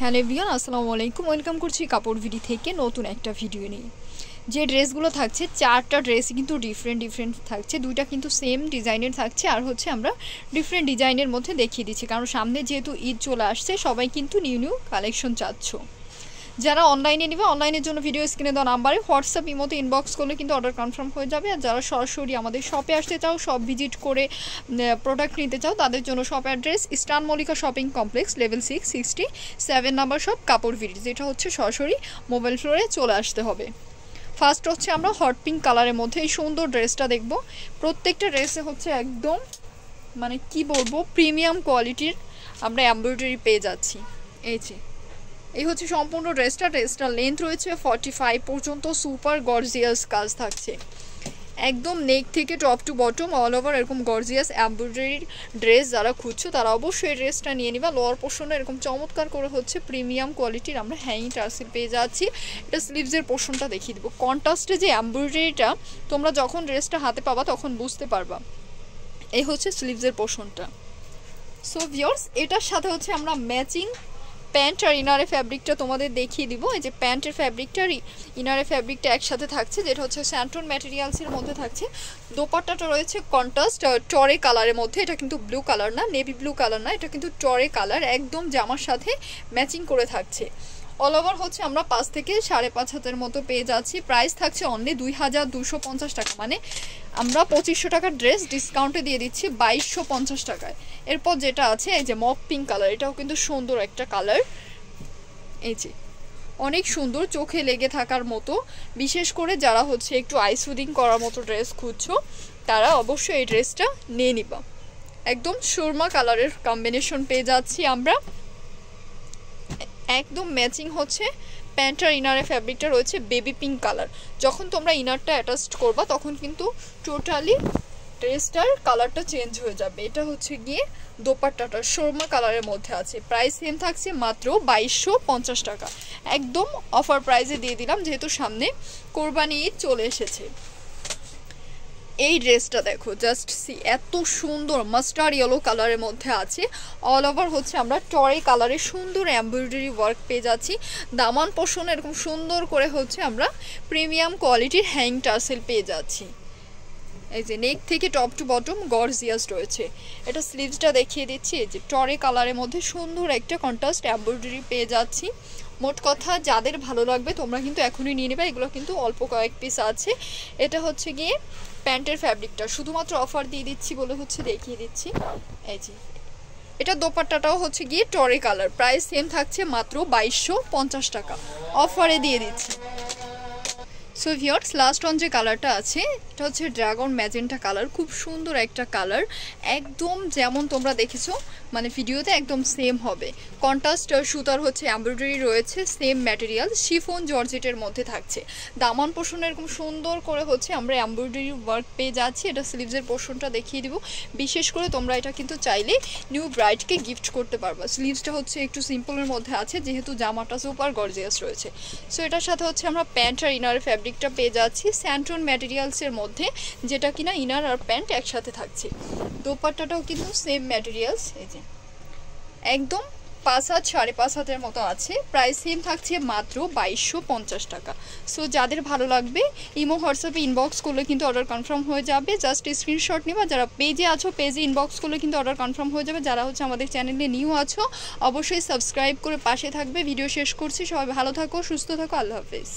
Hello everyone, আসসালামু আলাইকুম। Welcome করছি কাপড় ভিডি থেকে নতুন একটা ভিডিও নিয়ে। যে ড্রেসগুলো থাকছে, চারটা ড্রেস কিন্তু ডিফারেন্ট থাকছে। দুইটা কিন্তু সেম ডিজাইনের থাকছে, আর হচ্ছে আমরা ডিফারেন্ট ডিজাইনের মধ্যে দেখিয়ে দিচ্ছি, কারণ সামনে যেহেতু ঈদ চলে আসছে, সবাই কিন্তু নিউ কালেকশন চাচ্ছ। যারা অনলাইনে নেবে, অনলাইনের জন্য ভিডিও স্ক্রিনে দেওয়া নাম্বারে হোয়াটসঅ্যাপ ইমোতে ইনবক্স করলে কিন্তু অর্ডার কনফার্ম হয়ে যাবে। আর যারা সরাসরি আমাদের শপে আসতে চাও, শপ ভিজিট করে প্রোডাক্ট নিতে চাও, তাদের জন্য shop address eastern Mallika shopping complex, level 667 number shop, কাপড় ভিডি, যেটা হচ্ছে সরাসরি মোবাইল ফ্লোরে চলে আসতে হবে। ফার্স্ট হচ্ছে আমরা হট পিঙ্ক কালারের মধ্যে এই সুন্দর ড্রেসটা দেখব। প্রত্যেকটা ড্রেসে হচ্ছে একদম মানে কি বলবো, প্রিমিয়াম কোয়ালিটির আমরা এমব্রয়ডারি পেয়ে যাচ্ছি। এই হচ্ছে সম্পূর্ণ ড্রেসটা লেন্থ রয়েছে 45 পর্যন্ত। সুপার গর্জিয়াস কাজ থাকছে, একদম নেক থেকে top to bottom all over এরকম গর্জিয়াস এমব্রয়ডারির ড্রেস যারা খুঁজছো তারা অবশ্যই এই ড্রেসটা নিয়ে নিবা। লোয়ার পোর্শনে এরকম চমৎকার করে হচ্ছে প্রিমিয়াম কোয়ালিটির আমরা হ্যাঙ্গিং টার্সেল পেয়ে যাচ্ছি। এটা স্লিভসের পোর্শনটা দেখিয়ে দেবো। কন্ট্রাস্টে যে এমব্রয়ডারিটা তোমরা যখন ড্রেসটা হাতে পাবা তখন বুঝতে পারবা। এই হচ্ছে স্লিভসের পোর্শনটা। সো ভিউয়ার্স, এটার সাথে হচ্ছে আমরা ম্যাচিং প্যান্ট আর ইনারের ফ্যাব্রিকটা তোমাদের দেখিয়ে দিব। এই যে প্যান্টের ফ্যাব্রিকটা আর ইনারের ফ্যাব্রিকটা একসাথে থাকছে, যেটা হচ্ছে স্যান্টন ম্যাটেরিয়ালসের মধ্যে থাকছে। দোপাট্টাটা রয়েছে কন্ট্রাস্ট টরে কালারের মধ্যে। এটা কিন্তু ব্লু কালার না, নেভি ব্লু কালার না, এটা কিন্তু টরে কালার, একদম জামার সাথে ম্যাচিং করে থাকছে। অল ওভার হচ্ছে আমরা 5 থেকে 5,500 মতো পেয়ে যাচ্ছি। প্রাইস থাকছে অনলি 2,250 টাকা, মানে আমরা 2500 টাকার ড্রেস ডিসকাউন্টে দিয়ে দিচ্ছি 2,250 টাকায়। এরপর যেটা আছে এই যে মক পিঙ্ক কালার, এটাও কিন্তু সুন্দর একটা কালার। এই যে অনেক সুন্দর, চোখে লেগে থাকার মতো। বিশেষ করে যারা হচ্ছে একটু আইসুদিং করার মতো ড্রেস খুঁজছো, তারা অবশ্যই এই ড্রেসটা নিয়ে নিবা। একদম সুরমা কালারের কম্বিনেশন পেয়ে যাচ্ছি আমরা। একদম ম্যাচিং হচ্ছে প্যান্ট আর ইনারের ফ্যাব্রিকটা রয়েছে বেবি পিঙ্ক কালার। যখন তোমরা ইনারটা অ্যাটাচ করবা তখন কিন্তু টোটালি ড্রেসটার কালারটা চেঞ্জ হয়ে যাবে। এটা হচ্ছে গিয়ে দোপাট্টাটা সুরমা কালারের মধ্যে আছে। প্রাইস সেম থাকছে মাত্র 2,250 টাকা। একদম অফার প্রাইসে দিয়ে দিলাম, যেহেতু সামনে কোরবানি ঈদ চলে এসেছে। এই ড্রেসটা দেখো, জাস্ট সি, এত সুন্দর মাস্টার্ড ইয়েলো কালারের মধ্যে আছে। অল ওভার হচ্ছে আমরা টরে কালারের সুন্দর এমব্রয়ডারি ওয়ার্ক পেয়ে যাচ্ছি। দামান পোর্শন এরকম সুন্দর করে হচ্ছে আমরা প্রিমিয়াম কোয়ালিটির হ্যাঙ্গিং টার্সেল পেয়ে যাচ্ছি। এই যে নেক থেকে টপ টু বটম গর্জিয়াস রয়েছে। এটা স্লিভসটা দেখিয়ে দিচ্ছি। এই যে টরে কালারের মধ্যে সুন্দর একটা কন্ট্রাস্ট এমব্রয়ডারি পেয়ে যাচ্ছি। মোট কথা যাদের ভালো লাগবে তোমরা কিন্তু এখনই নিয়ে নেবে। এগুলো কিন্তু অল্প কয়েক পিস আছে। এটা হচ্ছে গিয়ে প্যান্টের ফ্যাব্রিকটা শুধুমাত্র অফার দিয়ে দিচ্ছি বলে হচ্ছে দেখিয়ে দিচ্ছি। এই যে এটা দোপাট্টাটাও হচ্ছে গিয়ে টরে কালার। প্রাইস সেম থাকছে মাত্র 2,250 টাকা, অফারে দিয়ে দিচ্ছি। সো ভিউয়ার্স, লাস্ট অন যে কালারটা আছে এটা হচ্ছে ড্রাগন ম্যাজেন্টা কালার। খুব সুন্দর একটা কালার, একদম যেমন তোমরা দেখেছো মানে ভিডিওতে একদম সেম হবে। কন্ট্রাস্ট সুতার হচ্ছে এমব্রয়ডারি রয়েছে, সেম ম্যাটেরিয়াল শিফন জর্জেটের মধ্যে থাকছে। দামান পোর্শন এরকম সুন্দর করে হচ্ছে আমরা এমব্রয়ডারি ওয়ার্ক পেয়ে যাচ্ছি। এটা স্লিভসের পোর্শনটা দেখিয়ে দিব। বিশেষ করে তোমরা এটা কিন্তু চাইলে নিউ ব্রাইডকে গিফট করতে পারবা। স্লিভসটা হচ্ছে একটু সিম্পলের মধ্যে আছে, যেহেতু জামাটা সুপার গর্জিয়াস রয়েছে। সো এটার সাথে হচ্ছে আমরা প্যান্ট আর ইনার ফ্যাব্রিকটা পেয়ে যাচ্ছি স্যান্টন ম্যাটেরিয়ালসের মধ্যে, যেটা কিনা ইনার আর প্যান্ট একসাথে থাকছে। দোপাট্টাটাও কিন্তু সেম ম্যাটেরিয়ালস। এই যে একদম 5 হাত 5.5 হাতের মতো আছে। প্রাইস সেম থাকছে মাত্র 2,250 টাকা। সো যাদের ভালো লাগবে ইমো হোয়াটসঅ্যাপে ইনবক্স করলে কিন্তু অর্ডার কনফার্ম হয়ে যাবে। জাস্ট স্ক্রিনশট নিবা। যারা পেজে আছো পেজে ইনবক্স করলে কিন্তু অর্ডার কনফার্ম হয়ে যাবে। যারা হচ্ছে আমাদের চ্যানেলে নিউ আছো অবশ্যই সাবস্ক্রাইব করে পাশে থাকবে। ভিডিও শেষ করছি, সবাই ভালো থাকো, সুস্থ থাকো, আল্লাহ হাফেজ।